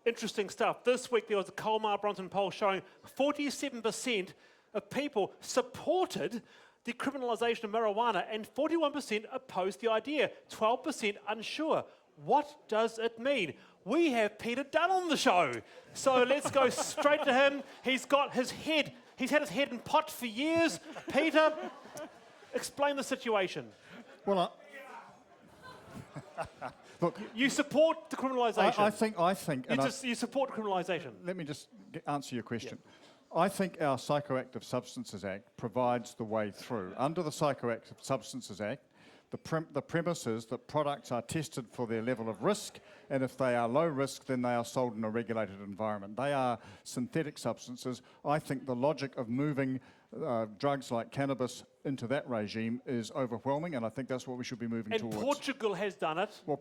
Interesting stuff. This week there was a Colmar Bronson poll showing 47% of people supported decriminalisation of marijuana and 41% opposed the idea, 12% unsure. What does it mean? We have Peter Dunne on the show. So let's go straight to him. He's had his head in pot for years. Peter, explain the situation. Well, look, you support decriminalisation. I think, you support decriminalisation. Let me just answer your question. Yeah. I think our Psychoactive Substances Act provides the way through. Under the Psychoactive Substances Act, the premise is that products are tested for their level of risk, and if they are low risk, then they are sold in a regulated environment. They are synthetic substances. I think the logic of moving drugs like cannabis into that regime is overwhelming, and I think that's what we should be moving towards. And Portugal has done it. Well,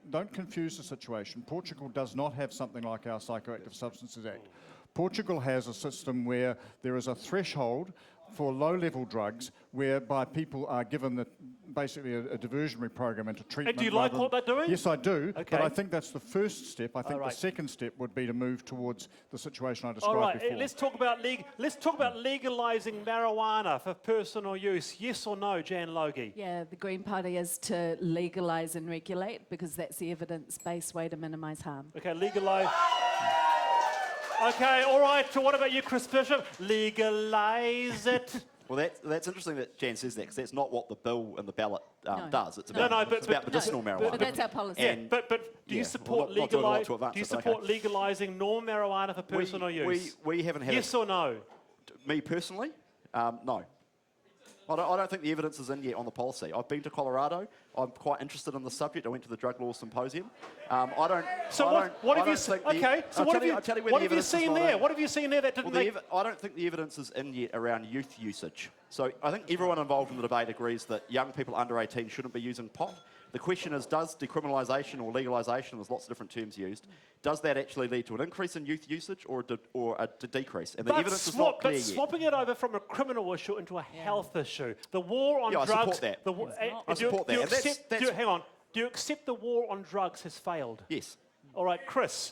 don't confuse the situation. Portugal does not have something like our Psychoactive Substances Act. Portugal has a system where there is a threshold for low-level drugs whereby people are given basically a diversionary program into treatment. And do you like what they're doing? Yes, I do. Okay. But I think that's the first step. I think the second step would be to move towards the situation I described before. Let's talk about legalising marijuana for personal use. Yes or no, Jan Logie? Yeah, the Green Party is to legalise and regulate because that's the evidence-based way to minimise harm. Okay, legalise. Okay, all right. So what about you, Kris Bishop? Legalise it. Well, that's interesting that Jan says that, because that's not what the bill and the ballot does. It's about, it's about medicinal marijuana. But that's our policy. Yeah, but do you support legalising normal marijuana for personal use? We haven't had. Yes or no? Me personally, no. I don't think the evidence is in yet on the policy. I've been to Colorado. I'm quite interested in the subject. I went to the Drug Law Symposium. What have you seen there? What have you seen there that didn't make... I don't think the evidence is in yet around youth usage. So I think everyone involved in the debate agrees that young people under 18 shouldn't be using pot. The question is, does decriminalisation or legalisation, there's lots of different terms used, does that actually lead to an increase in youth usage or a decrease? And the evidence is not clear yet. Swapping it over from a criminal issue into a health issue, the war on drugs... I support that. I support that. Hang on. Do you accept the war on drugs has failed? Yes. All right, Kris,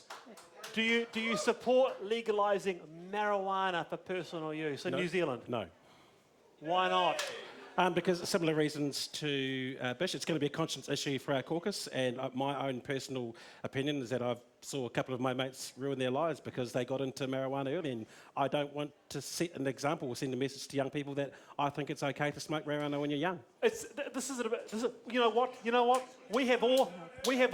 do you support legalising marijuana for personal use in New Zealand? No. Why not? Because similar reasons to Bish, it's going to be a conscience issue for our caucus, and my own personal opinion is that I saw a couple of my mates ruin their lives because they got into marijuana early, and I don't want to set an example or send a message to young people that I think it's okay to smoke marijuana when you're young. You know what? We have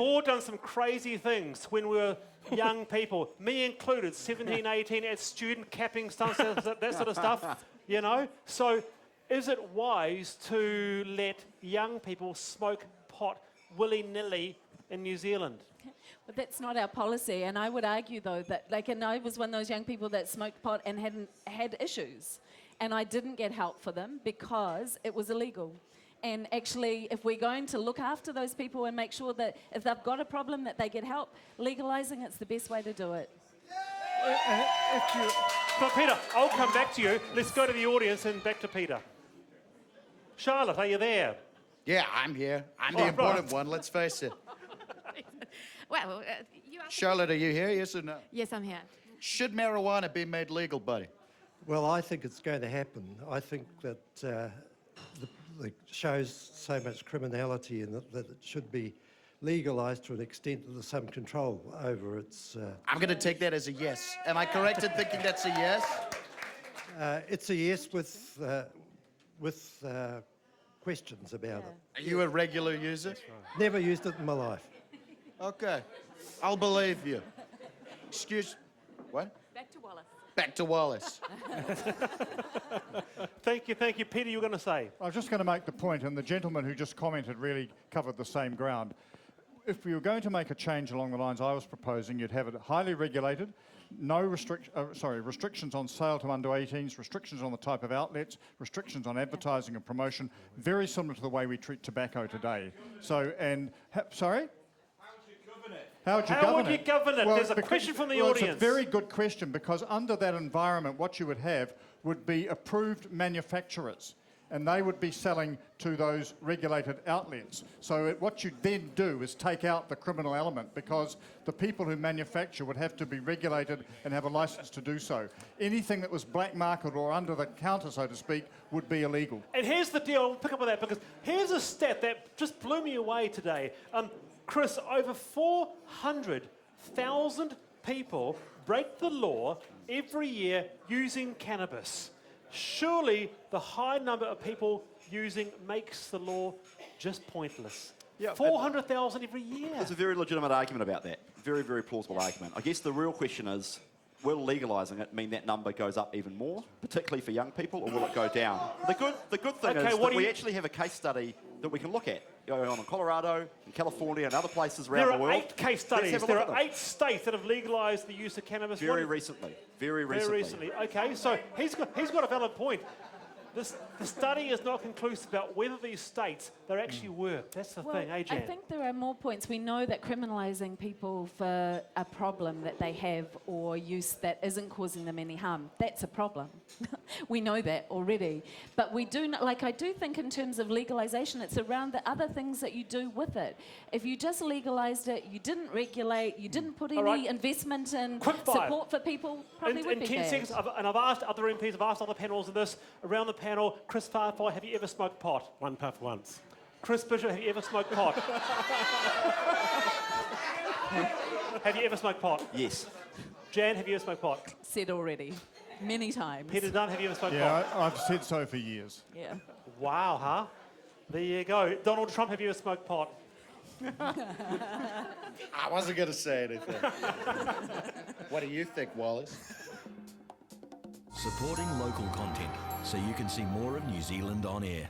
all done some crazy things when we were young people, me included, 17, 18, at student capping stunts, that sort of stuff, you know? So is it wise to let young people smoke pot willy-nilly in New Zealand? But that's not our policy, and I would argue, though, that, and I was one of those young people that smoked pot and hadn't had issues, and I didn't get help for them because it was illegal. And actually, if we're going to look after those people and make sure that if they've got a problem that they get help, legalising it's the best way to do it. But Peter, I'll come back to you. Let's go to the audience and back to Peter. Charlotte, are you there? Yeah, I'm here. I'm the important one, let's face it. Well, Charlotte, are you here, yes or no? Yes, I'm here. Should marijuana be made legal, buddy? Well, I think it's going to happen. I think that it shows so much criminality in it that it should be legalised to an extent that there's some control over its... I'm going to take that as a yes. Am I correct in thinking that's a yes? It's a yes with questions about it. Are you a regular user? Never used it in my life. Okay. I'll believe you. Excuse... What? Back to Wallace. Back to Wallace. Thank you. Peter, you were going to say? I was just going to make the point, and the gentleman who just commented really covered the same ground. If we were going to make a change along the lines I was proposing, you'd have it highly regulated, no restrictions on sale to under 18s, restrictions on the type of outlets, restrictions on advertising and promotion, very similar to the way we treat tobacco today. So, sorry? How would you govern it? Well, there's a question from the audience. It's a very good question, because under that environment, what you would have would be approved manufacturers. and they would be selling to those regulated outlets. So what you'd then do is take out the criminal element, because the people who manufacture would have to be regulated and have a license to do so. Anything that was black market or under the counter, so to speak, would be illegal. And here's the deal, I'll pick up on that, because here's a stat that just blew me away today. Kris, over 400,000 people break the law every year using cannabis. Surely the high number of people using makes the law just pointless. Yeah, 400,000 every year. There's a very legitimate argument about that. Very, very plausible argument. I guess the real question is, will legalising it mean that number goes up even more, particularly for young people, or will it go down? The good thing Okay, is what that do we you- actually have a case study that we can look at going on in Colorado, in California, and other places around There the are world. 8 case Let's studies. have a There look at are them. 8 states that have legalised the use of cannabis. Very What- recently. Very Very recently. recently. Okay, so he's got a valid point. The study is not conclusive about whether these states, they actually work. That's the thing, I Jan? think there are more points. We know that criminalising people for a problem that they have or use that isn't causing them any harm, that's a problem. We know that already. But we do, I do think in terms of legalisation, it's around the other things that you do with it. If you just legalised it, you didn't regulate, you didn't put any right. investment in Quick fire. support for people, probably would in be 10 bad. seconds, and I've asked other MPs, I've asked other panels of this, around the panel, Kris Faafoi, have you ever smoked pot? One puff once. Kris Bishop, have you ever smoked pot? Have you ever smoked pot? Yes. Jan, have you ever smoked pot? Said already, many times. Peter Dunne, have you ever smoked Yeah, pot? I've said so for years. Yeah. Wow, huh? There you go. Donald Trump, have you ever smoked pot? I wasn't going to say anything. What do you think, Wallace? Supporting local content so you can see more of New Zealand on air.